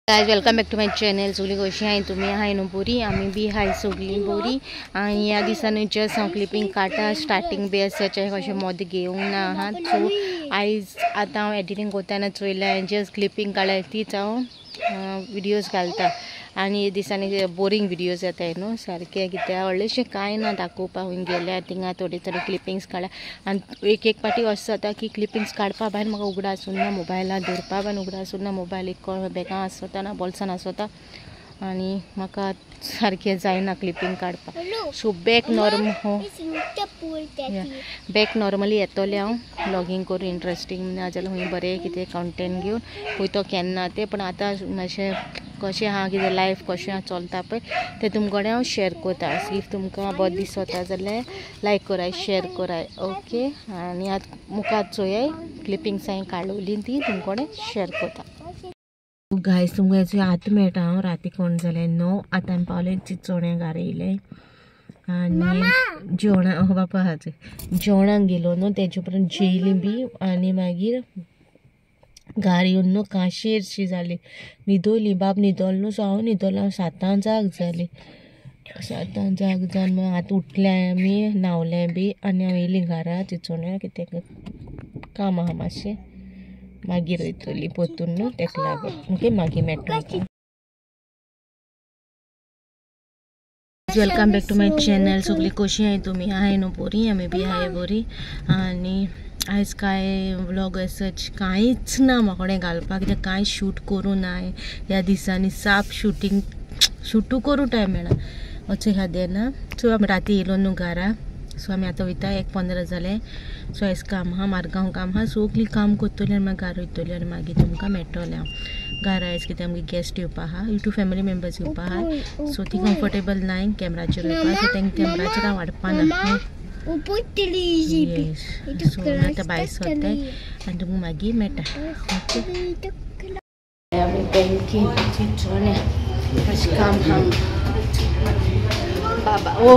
Guys welcome back to my channel. सगळी कशी आहे तुम्ही आहे न्हू बरी आम्ही बी हाय सगळी बरी. आणि ह्या दिसांनी जस्ट हांव क्लिपिंग काडटा स्टार्टींग बी असाचे कशें मोद घेवंक ना आहात. सो आयज आतां हांव एडिटींग करतना चोयलां जस्ट क्लिपिंग काडल्या तीच हांव विडियोज घालता. आणि हे दिसांनी बोरींग विडियोज येताय न्हू सारके कित्याक व्हडलेशें कांय ना दाखोवपा हूंय गेल्यार थिंगा थोडे क्लिपिंग्स काडल्या. आनी एक पाटी असो जाता की क्लिपिंग्स काडपा भायर म्हाका उगडा आसूं ना मोबायलार धरपा भायर उगडा आसूं ना मोबायल एक बॅगां आसता ना बॉल्सान आसता आनी म्हाका सारकें जायना क्लिपिंग काडपा. सो बॅक नॉर्मली येतोलें हांव लॉगिंग करून इंट्रस्टींग ना जाल्यार हूंय बरें कितें कंटेंट घेवन पळयतो केन्ना तें. पण आतां मातशें कशें आहा कितें लायफ कशें चलता पळय तें तुमकडेन हांव शेअर करता. इफ तुमकां बरें दिसता जाल्यार लायक कराय शेअर कराय ओके. आनी आतां मुखार चोयाय क्लिपिंग्स हांवें काडलेलीं ती तुमकडेन शेअर करता. गायस तुमकां हेचो आतां मेळटा हांव राती कोण जालें 9 आतां पावलें चिंचोण्या घरा येयलें आनी जेवणा बापा हा जेवणाक गेलो न्हू तेजे उपरांत जेयलीं बी आनी मागीर घार येवन न्हू काशीरशी जाली न्हिदोली. बाब न्हिदोलो न्हू सो हांव न्हिदोलें 7 जाग जाली 7 जाग जावन मागीर आतां उठलें आमी न्हावलें बी आनी हांव येयलीं घरा चिंचोण्या कितें काम आहा मातशें मागीर वयतली पोतून न्हू तेका लागून ओके मागीर मेळटा. Welcome back to my channel. सगळी कशी आहे तुम्ही आहे न्हू बरी आमी बी आहे बरी. आनी आयज काय व्लॉग सच कांयच ना म्हाकोडें घालपाक कित्याक कांय शूट करूं ना ह्या दिसांनी साप शूटू करूं टायम मेळना अशें ह्या देना. सो आमी राती येयलो न्हू घरा सो आमी आतां वयता 1:15 जालें. सो आयज काम आहा मारगांव काम आहा सगळीं काम करतलीं आनी मागीर घरा वयतलीं आनी मागीर तुमकां मेळटलें हांव घरा. आयज कित्याक आमगे गेस्ट येवपा आहा 2 फॅमिली मेंबर्स येवपा आहा सो ती कम्फर्टेबल नाय कॅमेराचेर येवपा सो तेंका कॅमेराचेर हांव वाडपाना. सो आतां भायर सरताय आनी तुमकां मागीर मेळटा ओके. आमी बँकेन चिंचोण्या अशें काम आहा बाबा ओ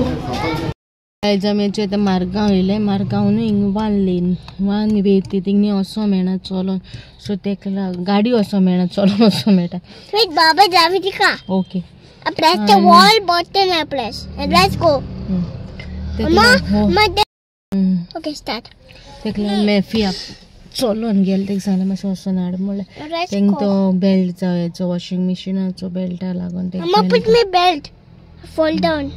आयज आमी आतां मारगांव येयले मारगांव न्हू हिंग वान वेती थिंग वसो मेळना चलोन सो तेका लागून गाडी वसो मेळना चलोन वसो मेळटा. बाबा जावी तिका okay press the wall button and press and let's go okay start. तेका लागून मेफी चलोन गेले तेका सांगलें मातशें वसोन हाड म्हणल्यार तेंका तो बेल्ट जाय हेचो वॉशिंग मिशिनाचो बेल्टा लागून put me belt fold down.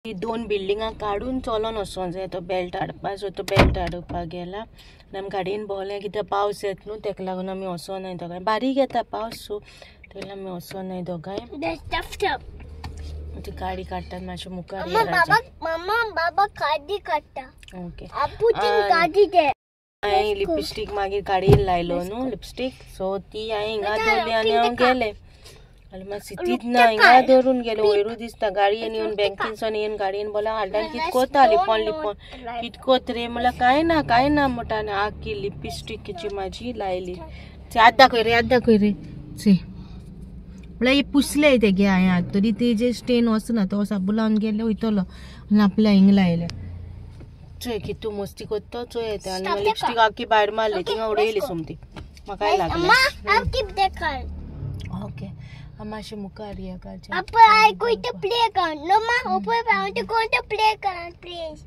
2 बिल्डिंगां काडून चलोन वचोंक जाय तो बेल्ट हाडपा. सो तो बेल्ट हाडपाक गेला आनी आमी गाडयेन भोंवलें कित्याक पावस येता न्हू तेका लागून आमी वचोनाय दोगांय. बारीक येता पावस सो तेका आमी वचोनाय दोगांय. ती गाडी काडटा मातशें मुखार बाबा गाडी काडटा ओके. गाडी दे हांवें लिपस्टीक मागीर गाडयेन लायलो न्हू लिपस्टीक सो ती हांवें हिंगा दवरली आनी हांव गेलें आनी मागीर सिटीत ना हिंगा धरून गेलें वयरू दिसता गाडयेन येवन बँकेनसून येवन गाडयेन बोला हाडल्यार कितें कोता लिपोन कितें कोत रे म्हळ्यार कांय ना म्हणटा आनी आख्खी लिपस्टीकची म्हाजी लायली. आत दाखय रे चे म्हळ्यार हे पुसले तेगे हांवें आतां तरी तेजे स्टेन वचना तो साबू लावन गेले वयतलो आनी आपल्या हिंग लायले. चोय कितू मस्ती कोत्तो चोय येता आनी लिपस्टीक आख्खी भायर मारली थिंगा उडयली सोमती म्हाकाय लागलें ओके. मातशें मुखार या कालचें I going to playground. No ma, I want to go to playground, please.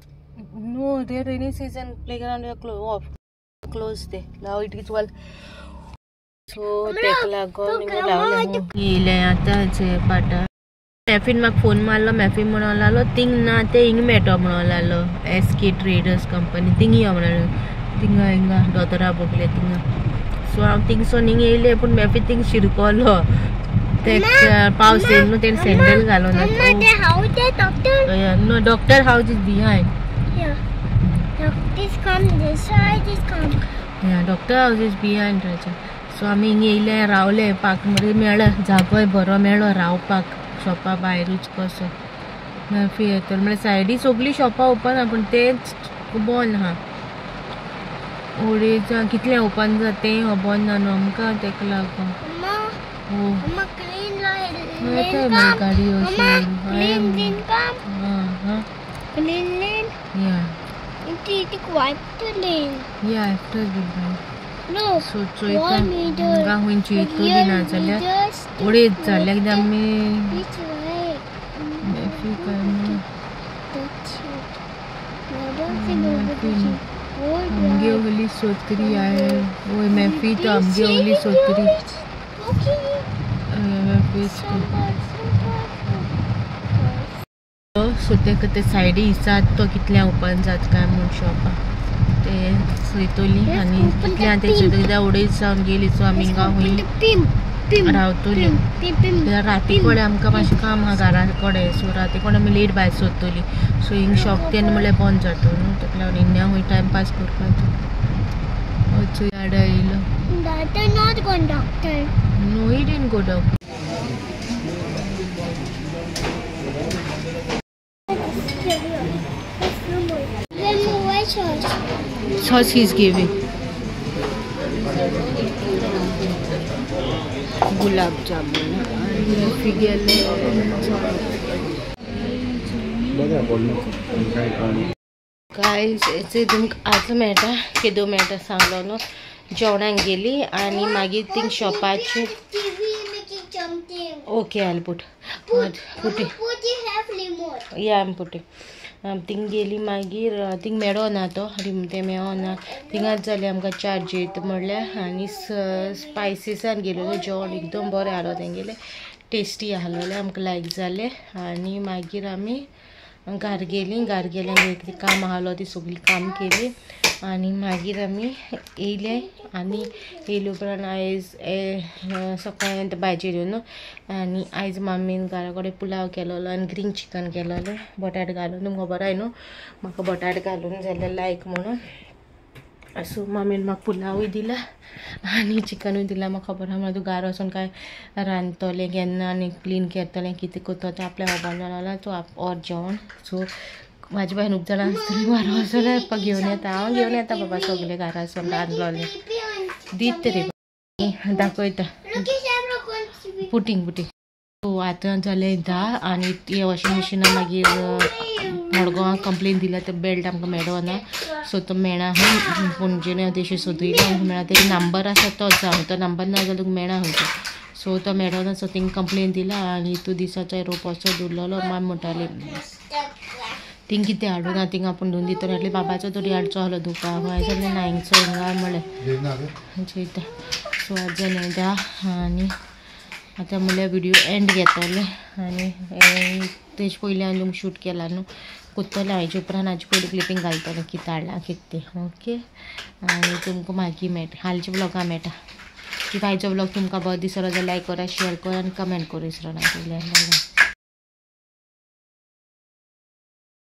No, the rainy season playground are closed there. Now it is well. So take लागो निघा लावले येले आता जे पाटा मॅफिन म्हाका फोन मारलो मॅफिन म्हणून लागलो थिंग ना ते हिंग मेळटो म्हणून लागलो SK ट्रेडर्स कंपनी थिंग या म्हणून थिंगा हिंगा दोतोरा बोगले थिंगा. सो हांव थिंगसोन हिंग येयलें पूण मॅफिन थिंग शिरकोलो ते पावस येयलो न्हू तेणें सँडल घालून no doctor house is behind doctor house is behind Raja. So आमी हिंग येयले रावले पाक बरें मेळ्ळें जागोय बरो मेळ्ळो रावपाक शॉपा भायरूच कसो मॅफी येतलो म्हळ्यार सायडी सगळीं शॉपां ओपन आहा पूण तेच बंद आहा उडीच्या कितलें ओपन जाता तें बंद ना न्हू आमकां तेका लागून गाडी सो चोयता हांगा हुंयची येतली ना जाल्यार उडीत जाल्यार कित्याक आमी आमगे ओली सोत्री आहे वय मेफी तो आमगे ओली सोत्री सो ते सायडी दिसात तो कितल्या ओपन जाता काय म्हूण शॉपा ते चोयतली आनी कितल्या ते चोयता कित्याक उडीत जावन गेली सो आमी हिंगा हुंय रावतली राती कोडे आमकां मातशें काम आहा घरा कोडे सो राती कोडे आमी लेट भायर सोदतली सो हिंग शॉप तेन्ना म्हणल्यार बंद जाता न्हू ताका लागून हिंगा हुंय टायमपास करपाक चोय गाडा येयलो no he didn't go doctor sauce he's giving gulab jamun guys याचे तुमकां आज मेळटा केदो मेळटा सांगलो न्हू जेवणाक गेली आनी मागीर थिंग शॉपाची ओके आल पुट या आम पुटी थिंग गेली मागीर थिंग मेळो ना तो ते मेळो ना थिंगाच जालें आमकां चार्ज येत म्हणल्यार आनी स्पायसीसान गेलो जेवण एकदम बरें आहलो तेंगेलें टेस्टी आहलोलें आमकां लायक जालें आनी मागीर आमी घार गेलीं कितें काम आहलो ती सगळी काम केली आनी मागीर आमी येयले आनी येयले उपरांत आयज सकाळीं भाजी येयल्यो न्हू आनी आयज मामीन घरा कडेन पुलाव केलोलो आनी ग्रीन चिकन केलोलें बटाट घालून तुमकां खबर आहा न्हू म्हाका बटाट घालून जाल्यार लायक म्हणून सो मामीन म्हाका पुलावूय दिला आनी चिकनूय दिला म्हाका खबर आहा म्हळ्यार तूं घरा वचून काय रांदतलें केन्ना आनी क्लीन करतलें कितें करता तें आपल्या खबर जाणां तूं और जेवण सो म्हाजी बायन खूब जाणां आसतलीं घरा वचून हेल्पाक घेवन येता हांव घेवन येता बाबा सगळें घरा वचून रांदलोलें दीत रे दाखयता पुटींग सो आतां जालें 10 आनी हे वॉशिंग मशिनान मागीर मडगांवां कंप्लेन दिल्या तो बेल्ट आमकां मेळो ना सो तो मेळना खंय पणजेन तेशी सोदयलो आमकां मेळना तेजो नंबर आसा तोच जावन तो नंबर ना जाल्यार तुका मेळना खंयचो सो तो मेळो ना सो तेंका कंप्लेन दिला आनी तो दिसाचो येवप असो दवरलेलो माम म्हणटाली थिंग कितें हाडूं ना थिंग आपूण धुवन दितलें आटली बाबाचो तरी हाडचो आहलो तुका हांवें जाल्यार ना हिंगचो हिंगा म्हणलें चयता सो आज जालें 10 आनी आतां म्हणल्यार व्हिडियो एंड घेतलें आनी तेजे पयलीं हांवें तुमकां शूट केला न्हू कोत्तलें हाजे उपरांत हाजे पयलीं क्लिपींग घालतलें कितें हाडलां कितें तें ओके आनी तुमकां मागीर मेळटा हालच्या ब्लॉगां मेळटा की आयचो ब्लॉग तुमकां बरो दिसलो जाल्यार लायक करा शेअर करा आनी कमेंट करूं विसरना.